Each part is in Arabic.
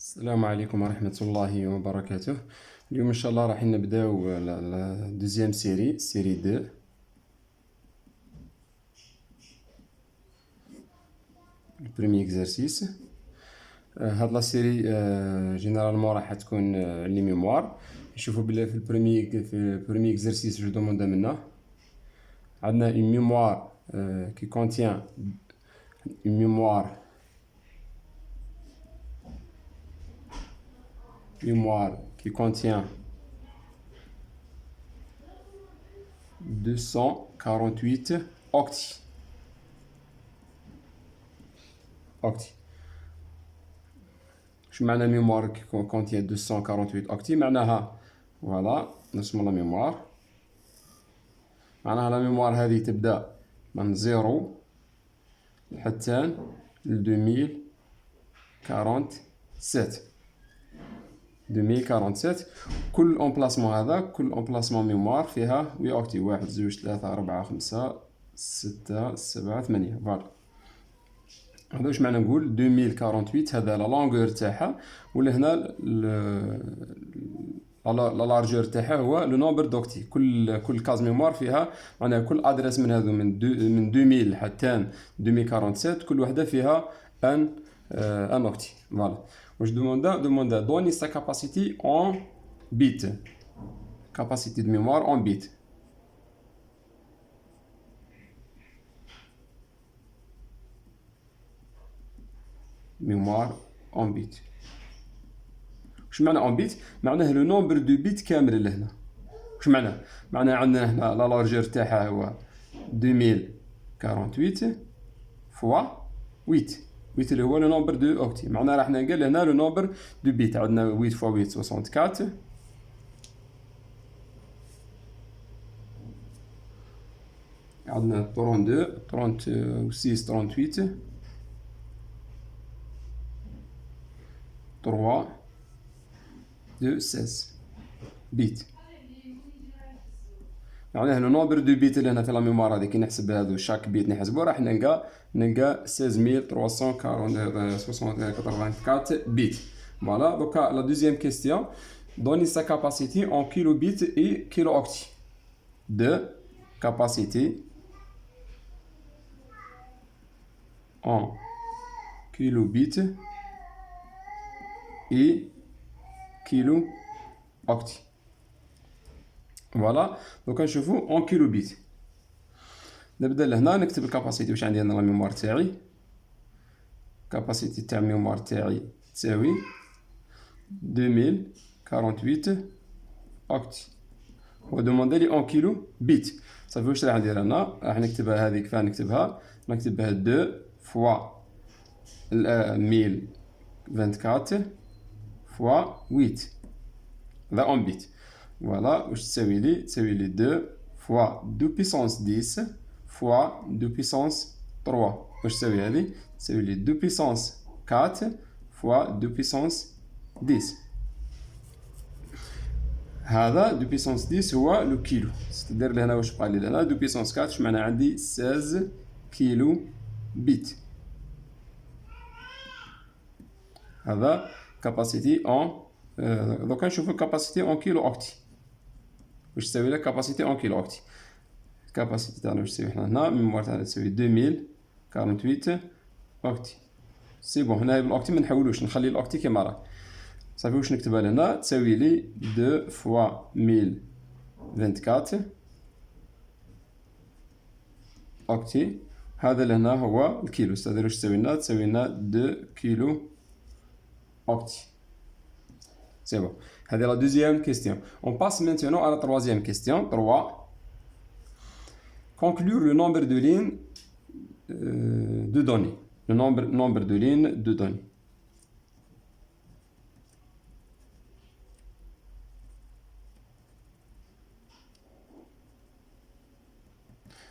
السلام عليكم ورحمة الله وبركاته. اليوم إن شاء الله راح نبداو لا دوزيام سيري 2. البريمي اكزرسيس. هاد لا سيري جينيرالمون راح تكون لي ميموار. نشوفو بلي في البريمي اكزرسيس جو دوموند منا عندنا اون ميموار كي كونتيان اون mémoire qui contient 248 octets. شو معنى mémoire qui contient 248 octets؟ معناها فوالا نرسمو لا ميموار. معناها لا ميموار هذه تبدا من 0 حتى ل 2047. كل امبلاسمون هذا كل امبلاسمون ميموار فيها 8 اوكتي، 1 2 3 4 5 6 7 8. فوالا هذا واش معنى نقول 2048 هذا لا لونغور تاعها، ولا هنا لا لارجور تاعها هو لو نومبر دوكتي. كل كاز ميموار فيها معناها كل ادريس من هذو من 2000 حتى 2047 كل وحده فيها ان اوكتي. فوالا واش demanda donner sa capacité en bits. Capacité de mémoire en bits. Mémoire en bits. واش معنى en bits؟ معناه لو نومبر دو بيت كامل اللي هنا. واش معناه؟ معناه عندنا هنا لا لارجور تاعها هو 2048 فوا 8 اللي هو لو نومبر دو اوكتي. معناها راح نلقى هنا لو نومبر دو بيت. عندنا 8 فوا 8 64. عندنا 32 36 38 3 2 16 بيت. معناه لو نومبر دو بيت اللي هنا في لا ميموار هذه كي نحسب هذو شاك بيت نحسبو راح نلقى 16384 بيت. فوالا دوكا لا دوزيام كيستيون donner sa capacité en kilobits et kilo-octets de capacité en kilobits et kilo-octets. فوالا دوكا نشوفو اون كيلو بيت. نبدا لهنا نكتب الكاباسيتي. واش عندي انا لا ميموار تاعي؟ كاباسيتي تاع الميموار تاعي تساوي 2048 اوكتي. هو دوموندي لي اون كيلو بيت. صافي واش راح ندير انا؟ راح نكتبها هذيك فين نكتبها 2 فوا 1024 فوا 8. هذا اون بيت. فوالا واش تساوي لي؟ تساوي لي 2 فوا 2 بيسونس 10 فوا 2 بيسونس 3. واش تساوي هذه؟ تساوي لي 2 بيسونس 4 فوا 2 بيسونس 10. هذا 2 بيسونس 10 هو لو كيلو. تدير لهنا واش بقى لي لهنا 2 بيسونس 4 واش معناها عندي 16 كيلو بيت. هذا كاباسيتي اون دوكا نشوفو الكاباسيتي اون كيلو اوكتي. واش تساوي لك كاباسيتي اون كيلو اوكتي؟ الكاباسيتي تاعنا واش تساوي حنا هنا ميموار تاعنا تساوي 2048 اوكتي. سي بون هنايا بالاوكتي ما نحولوش نخلي الاوكتي كيما راه. صافي واش نكتبها لهنا تساوي لي 2 فوا 1024 اوكتي. هذا لهنا هو الكيلو. تقدر واش تساوي لنا؟ تساوي لنا 2 كيلو اوكتي. C'est bon. C'est la deuxième question. On passe maintenant à la troisième question. 3. Conclure le nombre de lignes de données. Le nombre de lignes de données.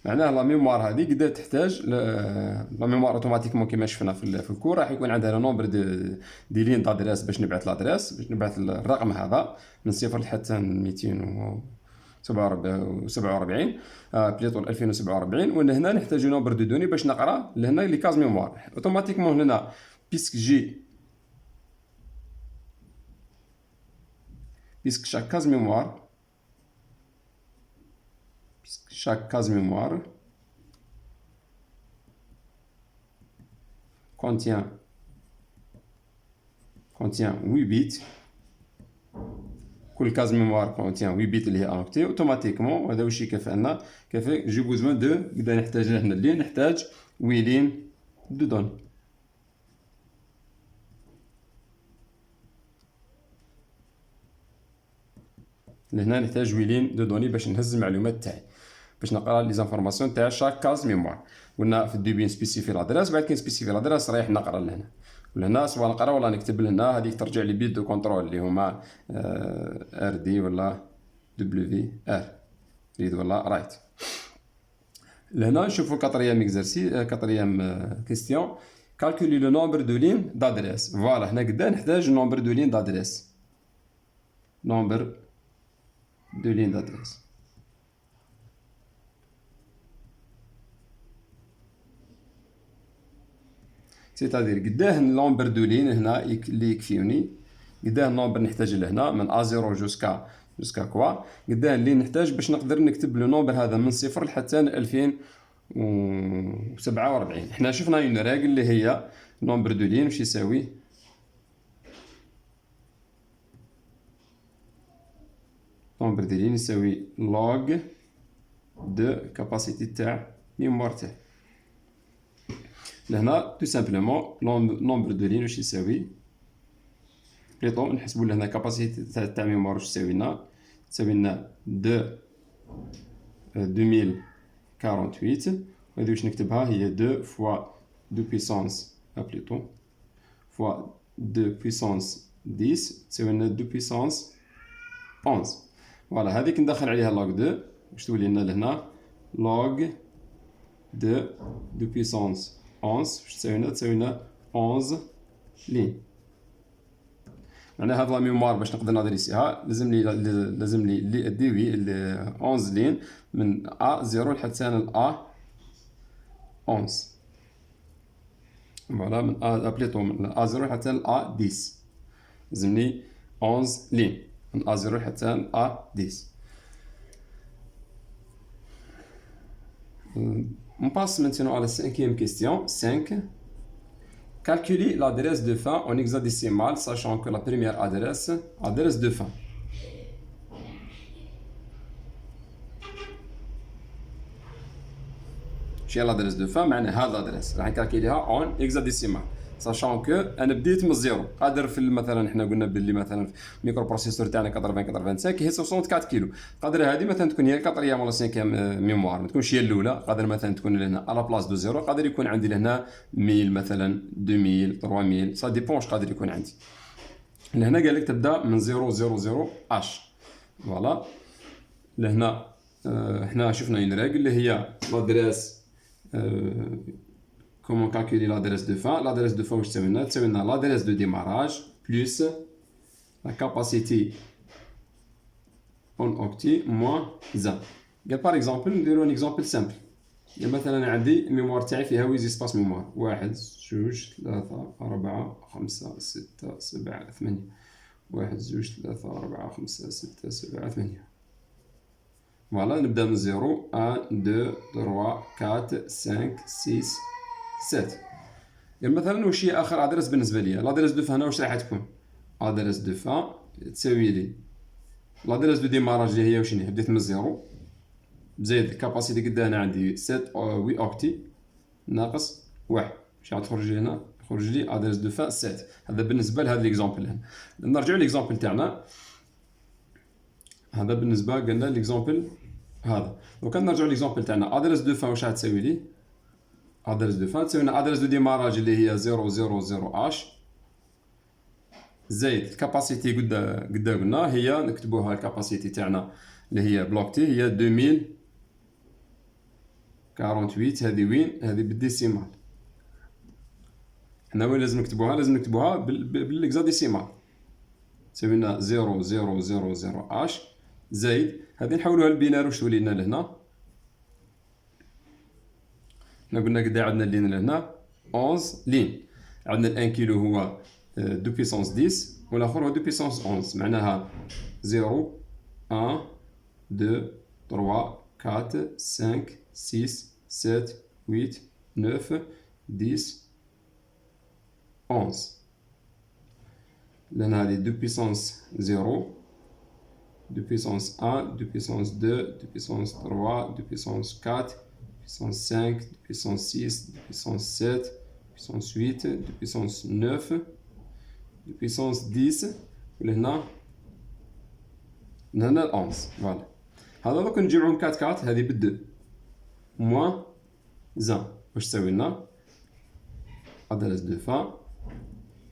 معناها لا ميموار هذه قد تحتاج لا ميموار اوتوماتيكمون كيما شفنا في الكور راح يكون عندها نومبر دي لين دادريس باش نبعث لادريس باش نبعث الرقم هذا من 0 حتى 247 بليطو 2047. وهنا نحتاج نومبر دو دوني باش نقرا لهنا لي كاز ميموار اوتوماتيكمون. هنا بيسك جي puisque chaque case mémoire contient 8 bits. كل كاز ميموار كونتيان 8 بيت اللي هي ان اوكتي اوتوماتيكمون. هذا واش يكافئنا؟ كافئ جو بوزوان دو بدا نحتاج هنا اللين، نحتاج 8 لين دو دوني. لهنا نحتاج 8 لين دو دوني باش نهز المعلومات تاعي، باش نقرا لي زانفورماسيون تاع شاك كاز ميموار. قلنا في الديبي نسبيسيفي لادريس، بعد كي نسبيسيفي لادريس رايح نقرا لهنا، ولهنا سواء نقرا ولا نكتب لهنا. هذيك ترجع لي بيت دو كونترول اللي هما ار دي ولا دبليو ار ريد ولا رايت. لهنا نشوفوا كاتريام اكزرسي، كاتريام كيستيون. كالكولي لو نومبر دو لين دادريس. فوالا هنا قدا نحتاج نومبر دو لين دادريس. نومبر دو لين دادريس. سيتادير قداه النومبر دو لين هنا اللي يكفيوني، قداه النومبر نحتاج لهنا من A0 جوسكا كوا، قداه اللي نحتاج باش نقدر نكتب لو نومبر هذا من صفر لحتى 2047. حنا شفنا اون راغل اللي هي نومبر دو لين واش يساوي، نومبر دو لين يساوي لوغ دو كاباسيتي تاع ميموار تاعي. لهنا تو سامبلومون نومبر دو لين واش يساوي، بليطو نحسبو لهنا كاباسيتي تاع ميموار واش تساوي لنا، تساوي لنا 2048. وهذه واش نكتبها هي 2 فوا 2 بويسونس بليطو فوا 2 بويسونس 10 تساوي لنا 2 بويسونس 11. فوالا هذيك ندخل عليها لوغ 2 واش تولي لنا لهنا لوغ 2 بويسونس 11 واش تساوي لنا 11 لين. معناها هاد لا ميموار باش نقدر نادريسيها لازم لي ديوي 11 لين من A0 لحتى ل A11. فوالا من بليطو من A0 حتى ل A10 لازمني 11 لين من A0 حتى ل A10. On passe maintenant à la cinquième question. 5. Calculer l'adresse de fin en hexadécimal, sachant que la première adresse de fin. شنو هي l'adresse de fin؟ معناها هاد l'adresse راح نكالكيليها en hexadécimal، sachant que انا بديت من الزيرو. قادر في مثلا حنا قلنا باللي مثلا الميكرو بروسيسور تاعنا 8085 هي 64 كيلو، قادر هذه مثلا تكون هي 4 ولا 5 ميموار، ما تكونش هي الاولى. قادر مثلا تكون لهنا على بلاص دو زيرو، قادر يكون عندي لهنا 1000 مثلا 2000 3000 سا ديبون واش قادر يكون عندي. لهنا قال لك تبدا من 000 اش. فوالا لهنا حنا شفنا اون ريغل اللي هي l'adresse. Comment calculer l'adresse de fin? L'adresse de fin, c'est l'adresse de démarrage plus la capacité en octet moins 1. Par exemple, nous avons un exemple simple. مثلا عندي الميموار تاعي فيها ويز سباس ميموار 1 2 3 4 5 6 7 8. 1 2 3 4 5 6 7 8. فوالا نبدا من 0 1 2 3 4 5 6 7. مثلا واش هي اخر ادرس بالنسبه ليا؟ لادريس دو فان واش راح تكون؟ ادرس دو فان تساوي لي لادريس دو ديماراج اللي هي واش هي؟ بديت من 0 زائد الكاباسيتي قد هنا عندي 7 8 اوكتي ناقص 1 واش راح تخرج لي هنا؟ يخرج لي ادرس دو فان 7. هذا بالنسبه لهذا ليكزامبل هنا. نرجعوا ليكزامبل تاعنا. هذا بالنسبه قلنا ليكزامبل هذا. لو كان نرجعوا ليكزامبل تاعنا ادرس دو فان واش راح تساوي لي؟ ادرس دو فان تساوي لنا ادرس دو ديماراج اللي هي 000 اش زائد الكاباسيتي قد قلنا هي نكتبوها الكاباسيتي تاعنا اللي هي بلوكتي هي 2048. هذه وين؟ هذه بالديسيمال. حنا وين لازم نكتبوها؟ لازم نكتبوها بالهكزاديسيمال. تساوي لنا 0000 اش زائد هذه نحولوها للبينار واش تولي لنا لهنا. حنا قلنا قد عندنا اللين لهنا 11 لين. عندنا الان كيلو هو 2 puissance 10 والاخر هو 2 puissance 11 معناها 0 1 2 3 4 5 6 7 8 9 10 11 لأن هذه 2 puissance 0 2 puissance 1 2 puissance 2 2 puissance 3 2 puissance 4 puissance 5 2 puissance 6 2 puissance 7 puissance 8 2 puissance 9 2 puissance 10 ولهنا هنا 11 فوالا. هذا دوك نجمعهم 4 4 هذه بالدو موان زان واش تساوي لنا ادرس دو فا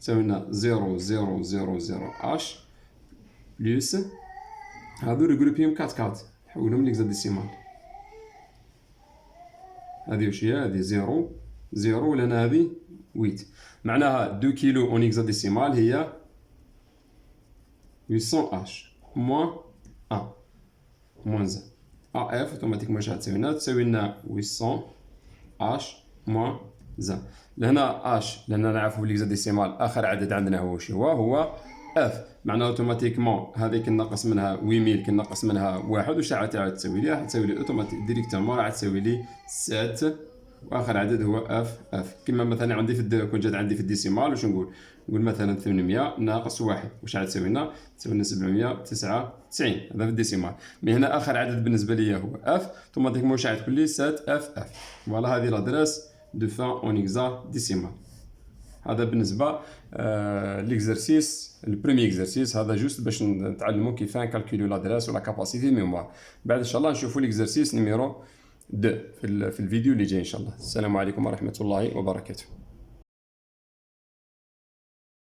تساوي لنا 0 0 0 0 اش بلس هادو ريغروبيهم 4 4 نحولهم ليكزاديسيمال. هذه واش هي هذه 0 0 لان هذه 8 معناها 2 كيلو اون اكزاديسيمال هي 800 اش موان 1 موان زان اف اوتوماتيكمون واش تساوي لنا 800 اش موان زان. لهنا اش لأننا نعرفوا ليكزاديسيمال آخر عدد عندنا هو واش هو اف معناها اوتوماتيكمون هذيك كنقص منها 8000 كنقص منها واحد واش عاد تساوي لي راح تساوي لي اوتوماتيك ديريكتومون راح تساوي لي 7 واخر عدد هو اف كما مثلا عندي كون جات عندي في الديسيمال واش نقول مثلا 800 ناقص واحد واش عاد تساوي لنا 799 هذا في الديسيمال. مي هنا اخر عدد بالنسبه لي هو اف اوتوماتيكمون واش عاد تقول لي 7 اف فوالا هذه لادريس دو فان اون اكزاديسيمال. هذا بالنسبه ليكزرسيس البريمي اكزرسيس هذا جوست باش نتعلموا كيف نكالكوليو لادريس ولا كاباسيتي ميموار. بعد ان شاء الله نشوفوا ليكزرسيس نيميرو 2 في الفيديو اللي جاي ان شاء الله. السلام عليكم ورحمه الله وبركاته.